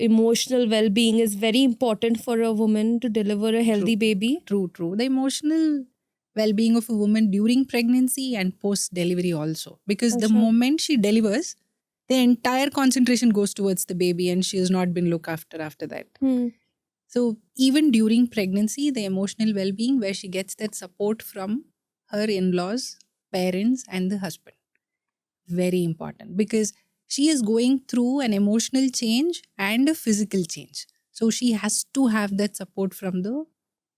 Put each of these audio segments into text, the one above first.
emotional well-being is very important for a woman to deliver a healthy baby. True. The emotional well-being of a woman during pregnancy and post-delivery also. Because the Acha. moment she delivers, the entire concentration goes towards the baby and she has not been looked after that. So even during pregnancy, the emotional well-being where she gets that support from her in-laws, parents and the husband. Very important because she is going through an emotional change and a physical change. So she has to have that support from the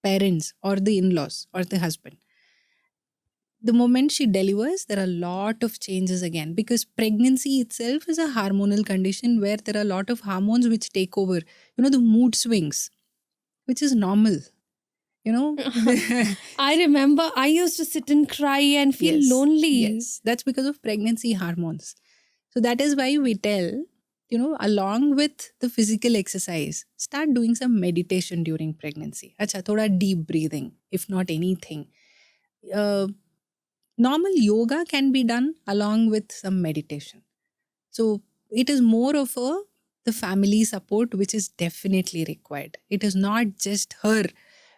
parents or the in-laws or the husband. The moment she delivers, there are a lot of changes again because pregnancy itself is a hormonal condition where there are a lot of hormones which take over. The mood swings, which is normal. I remember I used to sit and cry and feel lonely. Yes, that's because of pregnancy hormones. So that is why we tell, along with the physical exercise, start doing some meditation during pregnancy. Acha, thoda deep breathing, if not anything. Normal yoga can be done along with some meditation. So it is more of the family support which is definitely required. It is not just her,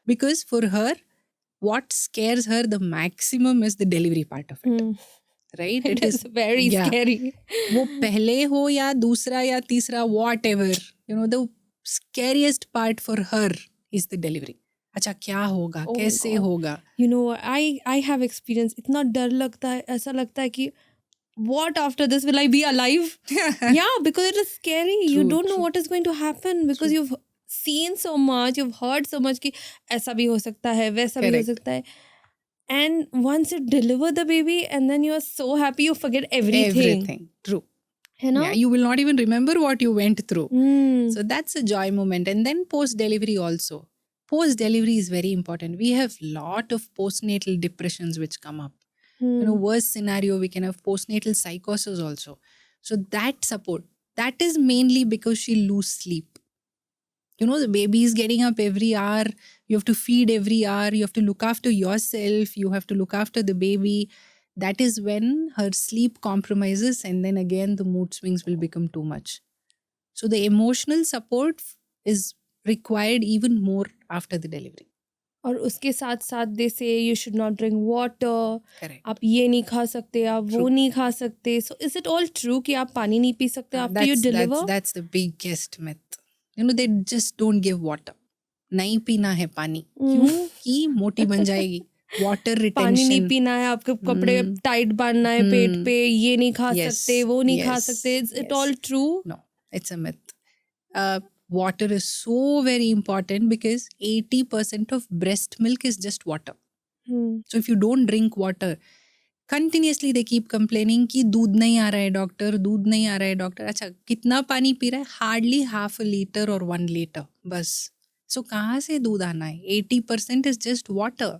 because for her, what scares her the maximum is the delivery part of it. Right? It is very scary. वो पहले हो या दूसरा या तीसरा, whatever, the scariest part for her is the delivery. अच्छा क्या होगा, कैसे होगा? I have experience. इतना डर लगता है, ऐसा लगता है कि what after this, will I be alive? Yeah, because it is scary. You don't know what is going to happen because you've seen so much, you've heard so much कि ऐसा भी हो सकता है, वैसा भी हो सकता है. And once you deliver the baby and then you are so happy, you forget everything. True. Yeah, you will not even remember what you went through. So that's a joy moment. And then post-delivery also. Post-delivery is very important. We have lot of postnatal depressions which come up. Worst scenario, we can have postnatal psychosis also. So that support, that is mainly because she lose sleep. The baby is getting up every hour. You have to feed every hour. You have to look after yourself. You have to look after the baby. That is when her sleep compromises and then again the mood swings will become too much. So the emotional support is required even more after the delivery. और उसके साथ साथ दे से you should not drink water, आप ये नहीं खा सकते, आप वो नहीं खा सकते. So is it all true कि आप पानी नहीं पी सकते after you deliver? That's the biggest myth. They just don't give water. नहीं पीना है पानी. क्यों? कि मोटी बन जाएगी. Water retention. पानी नहीं पीना है, आपके कपड़े टाइट बांधना है पेट पे, ये नहीं खा सकते, वो नहीं खा सकते. Is it all true? No, it's a myth. Water is so very important because 80% of breast milk is just water. So if you don't drink water, continuously they keep complaining कि दूध नहीं आ रहा है डॉक्टर, दूध नहीं आ रहा है doctor. अच्छा कितना पानी पी रहा है? Hardly half a liter or 1 liter बस. So कहाँ से दूध आना है? 80% is just water.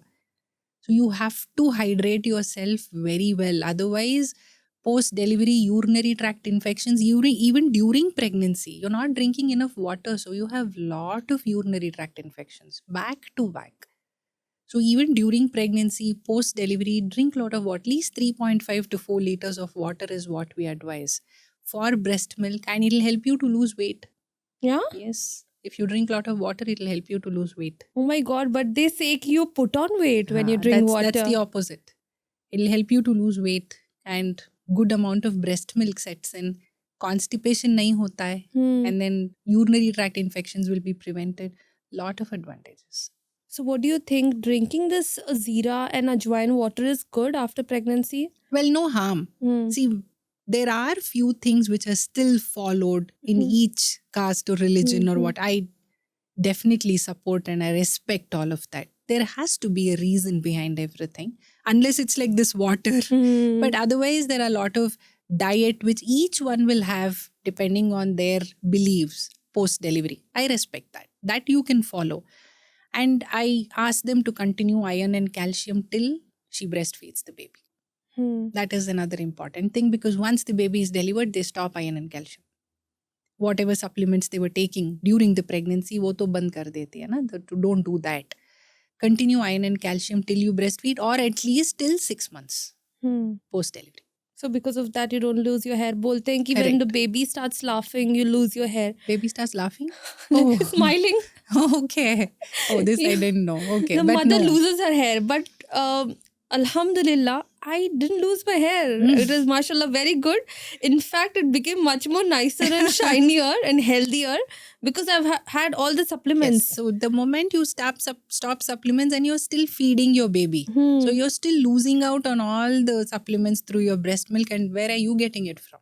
So you have to hydrate yourself very well. Otherwise, post-delivery urinary tract infections, even during pregnancy, you're not drinking enough water. So you have lot of urinary tract infections back to back. So even during pregnancy, post-delivery, drink a lot of water. At least 3.5 to 4 liters of water is what we advise for breast milk, and it'll help you to lose weight. Yeah? Yes. If you drink a lot of water, it'll help you to lose weight. Oh my God, but they say you put on weight when you drink water. That's the opposite. It'll help you to lose weight and good amount of breast milk sets in. Constipation nahi hota hai. And then urinary tract infections will be prevented. Lot of advantages. So what do you think? Drinking this Zeera and Ajwain water is good after pregnancy? Well, no harm. See, there are few things which are still followed in each caste or religion or what. I definitely support and I respect all of that. There has to be a reason behind everything, unless it's like this water. But otherwise, there are a lot of diet which each one will have depending on their beliefs post-delivery. I respect that. That you can follow. And I ask them to continue iron and calcium till she breastfeeds the baby. That is another important thing because once the baby is delivered, they stop iron and calcium. Whatever supplements they were taking during the pregnancy, वो तो बंद कर देते हैं ना. Don't do that. Continue iron and calcium till you breastfeed or at least till 6 months post-delivery. So because of that, you don't lose your hair. बोलते हैं कि when Correct. the baby starts laughing, you lose your hair. Baby starts laughing? Oh. Smiling. Okay. Oh, this I didn't know. Okay. The But mother no. loses her hair. But Alhamdulillah, I didn't lose my hair. It was mashallah very good. In fact, it became much more nicer and shinier and healthier because I've had all the supplements. Yes. So the moment you stop supplements and you're still feeding your baby. Hmm. So you're still losing out on all the supplements through your breast milk, and where are you getting it from?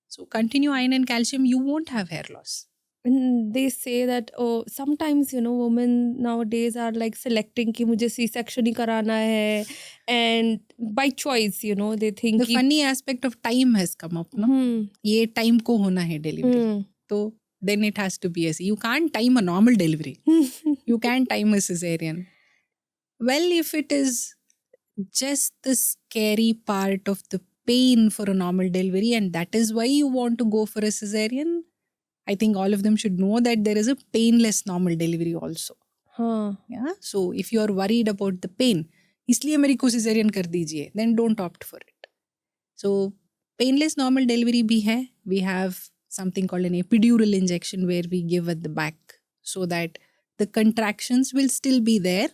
So continue iron and calcium, you won't have hair loss. And they say that sometimes women nowadays are like selecting कि मुझे C-section ही कराना है, and by choice they think The funny aspect of time has come up, no? ये time को होना है delivery. So then it has to be a C. You can't time a normal delivery. You can't time a cesarean. Well, if it is just the scary part of the pain for a normal delivery and that is why you want to go for a cesarean, I think all of them should know that there is a painless normal delivery also. Yeah. So if you are worried about the pain, इसलिए मेरे को cesarean कर दीजिए, then don't opt for it. So painless normal delivery भी है. We have something called an epidural injection where we give at the back so that the contractions will still be there,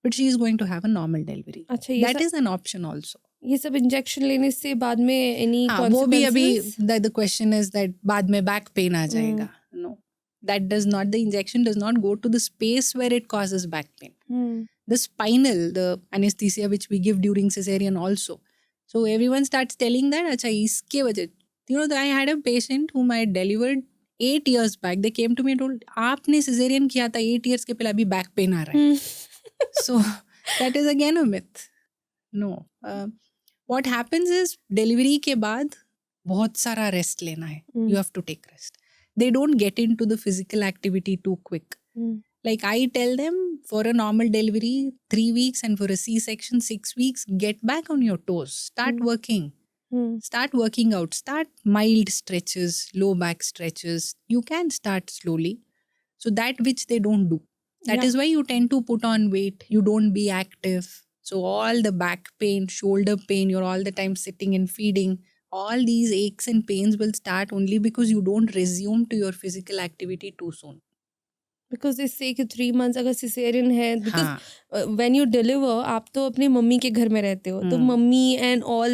but she is going to have a normal delivery. अच्छा, That is an option also. ये सब injection लेने से बाद में any वो भी अभी consequences? the question is that बाद में back pain आ जाएगा. No, that does not. The injection does not go to the space where it causes back pain. The spinal, the anesthesia which we give during cesarean also. So everyone starts telling that अच्छा इसके वजह. I had a patient whom I delivered 8 years back. They came to me and told, आपने cesarean किया था 8 years के पहले अभी back pain आ रहा है. So that is again a myth. No. What happens is delivery के बाद बहुत सारा rest लेना है. You have to take rest. They don't get into the physical activity too quick. Like I tell them, for a normal delivery 3 weeks and for a C-section 6 weeks, get back on your toes. Start working. Start working out. Start mild stretches, low back stretches. You can start slowly. So that which they don't do. That is why you tend to put on weight. You don't be active. So all the back pain, shoulder pain, you're all the time sitting and feeding. All these aches and pains will start only because you don't resume to your physical activity too soon. Because they say कि 3 months अगर cesarean है, because when you deliver आप तो अपनी mummy के घर में रहते हो, तो मम्मी and all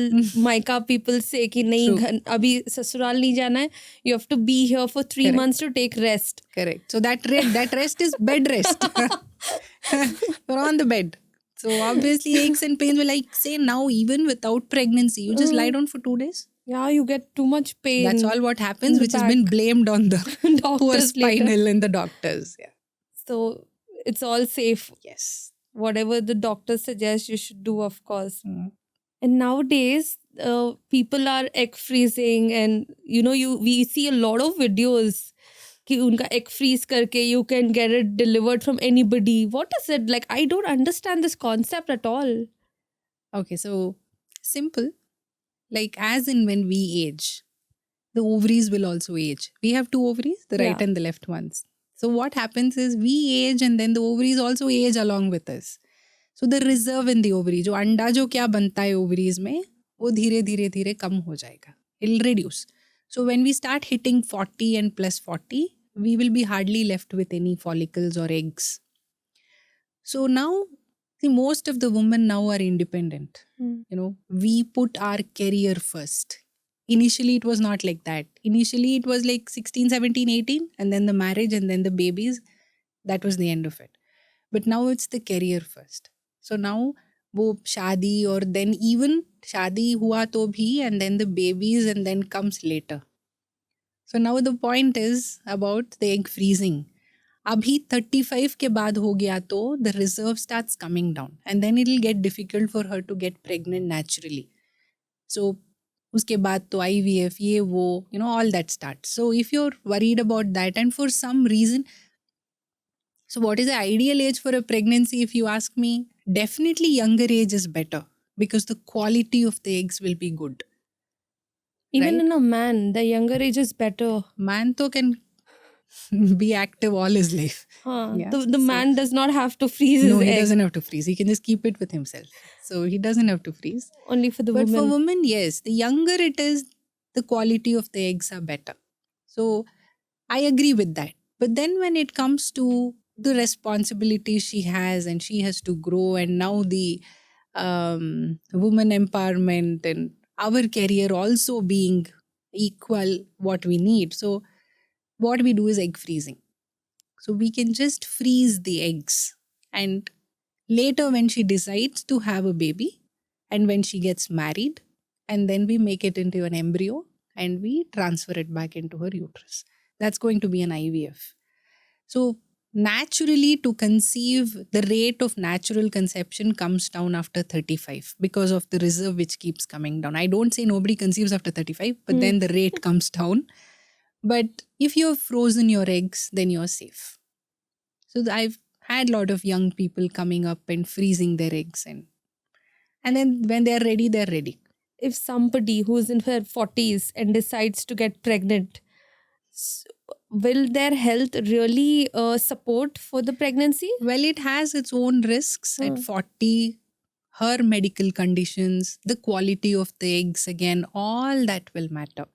मायका people say कि नहीं अभी ससुराल नहीं जाना है, you have to be here for 3 months to take rest. Correct. So that rest is bed rest. You're on the bed. So obviously aches and pains will, like say now even without pregnancy, you just lie down for 2 days. Yeah, you get too much pain. That's all what happens, which has been blamed on the poor spinal and the doctors. Yeah. So it's all safe. Yes. Whatever the doctor suggests, you should do, of course. And nowadays, people are egg freezing, and we see a lot of videos कि उनका egg freeze करके you can get it delivered from anybody. What is it? Like, I don't understand this concept at all. Okay, so simple. Like as in when we age, the ovaries will also age. We have 2 ovaries, the right and the left ones. So what happens is we age and then the ovaries also age along with us. So the reserve in the ovary, जो अंडा जो क्या बनता है ovaries में, वो धीरे धीरे धीरे कम हो जाएगा. It'll reduce. So when we start hitting 40 and plus 40, we will be hardly left with any follicles or eggs. So now, see, most of the women now are independent. We put our career first. Initially, it was not like that. Initially, it was like 16, 17, 18, and then the marriage and then the babies. That was the end of it. But now it's the career first. So now, वो शादी or then even शादी हुआ तो भी and then the babies and then comes later. So now the point is about the egg freezing. अभी 35 के बाद हो गया तो the reserve starts coming down and then it'll get difficult for her to get pregnant naturally. So उसके बाद तो IVF ये वो all that starts. So if you're worried about that and for some reason, so what is the ideal age for a pregnancy if you ask me? Definitely younger age is better because the quality of the eggs will be good. Even in a man, the younger age is better. Man तो can be active all his life. Yeah, The so- man does not have to freeze No, his he egg. doesn't have to freeze. He can just keep it with himself. So he doesn't have to freeze. Only for the But for woman. women, yes, the younger it is, the quality of the eggs are better. So I agree with that. But then when it comes to the responsibilities she has and she has to grow, and now the woman empowerment and our career also being equal what we need. So what we do is egg freezing. So we can just freeze the eggs, and later when she decides to have a baby and when she gets married, and then we make it into an embryo and we transfer it back into her uterus. That's going to be an IVF. So naturally, to conceive, the rate of natural conception comes down after 35 because of the reserve which keeps coming down. I don't say nobody conceives after 35, but then the rate comes down. But if you have frozen your eggs, then you're safe. So I've had a lot of young people coming up and freezing their eggs, and then when they're ready, they're ready. If somebody who's in her 40s and decides to get pregnant, will their health really support for the pregnancy? Well, it has its own risks. At 40, her medical conditions, the quality of the eggs, again, all that will matter.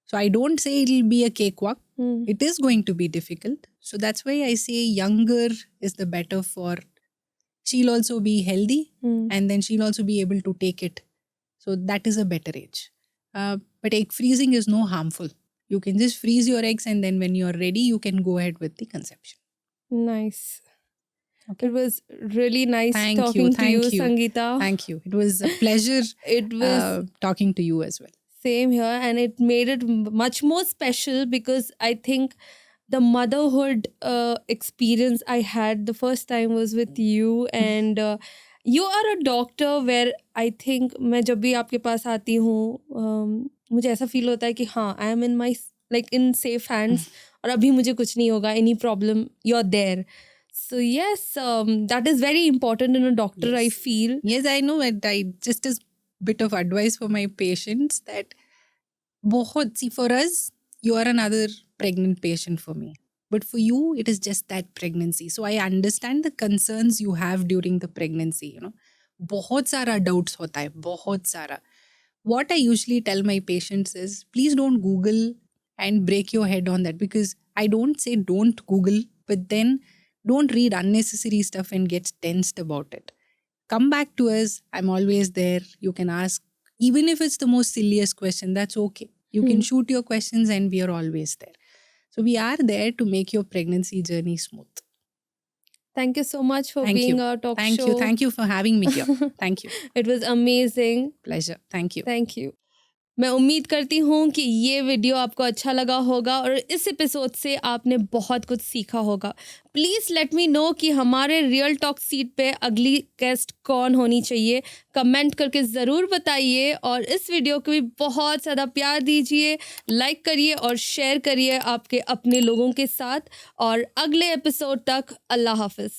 So I don't say it'll be a cakewalk. It is going to be difficult. So that's why I say younger is the better for. She'll also be healthy and then she'll also be able to take it. So that is a better age. But egg freezing is no harmful. You can just freeze your eggs and then when you're ready, you can go ahead with the conception. Nice. Okay. It was really nice Thank talking you, to you, thank you. Sangeeta. Thank you. It was a pleasure It was talking to you as well. same here, and it made it much more special because I think the motherhood experience I had the first time was with you, and you are a doctor where I think मैं जब भी आपके पास आती हूँ मुझे ऐसा feel होता है कि हाँ I am in my like in safe hands और अभी मुझे कुछ नहीं होगा, any problem you're there. So yes, that is very important in a doctor. Yes. I feel. Yes, I know. And I just as bit of advice for my patients that see, for us, you are another pregnant patient for me. But for you, it is just that pregnancy. So I understand the concerns you have during the pregnancy. You know, बहुत सारा doubts होता है, बहुत सारा. What I usually tell my patients is, please don't Google and break your head on that, because I don't say don't Google, but then don't read unnecessary stuff and get tensed about it. Come back to us. I'm always there. You can ask, even if it's the most silliest question, that's okay. You can shoot your questions and we are always there. So we are there to make your pregnancy journey smooth. Thank you so much for Thank being you. our talk Thank show. you. Thank you for having me here. Thank you. It was amazing. Pleasure. Thank you. Thank you. मैं उम्मीद करती हूँ कि ये video आपको अच्छा लगा होगा और इस एपिसोड से आपने बहुत कुछ सीखा होगा. प्लीज़ लेट मी नो कि हमारे रियल टॉक सीट पे अगली गेस्ट कौन होनी चाहिए. कमेंट करके ज़रूर बताइए और इस वीडियो को भी बहुत ज़्यादा प्यार दीजिए, लाइक करिए और शेयर करिए आपके अपने लोगों के साथ. और अगले एपिसोड तक अल्लाह हाफिज़.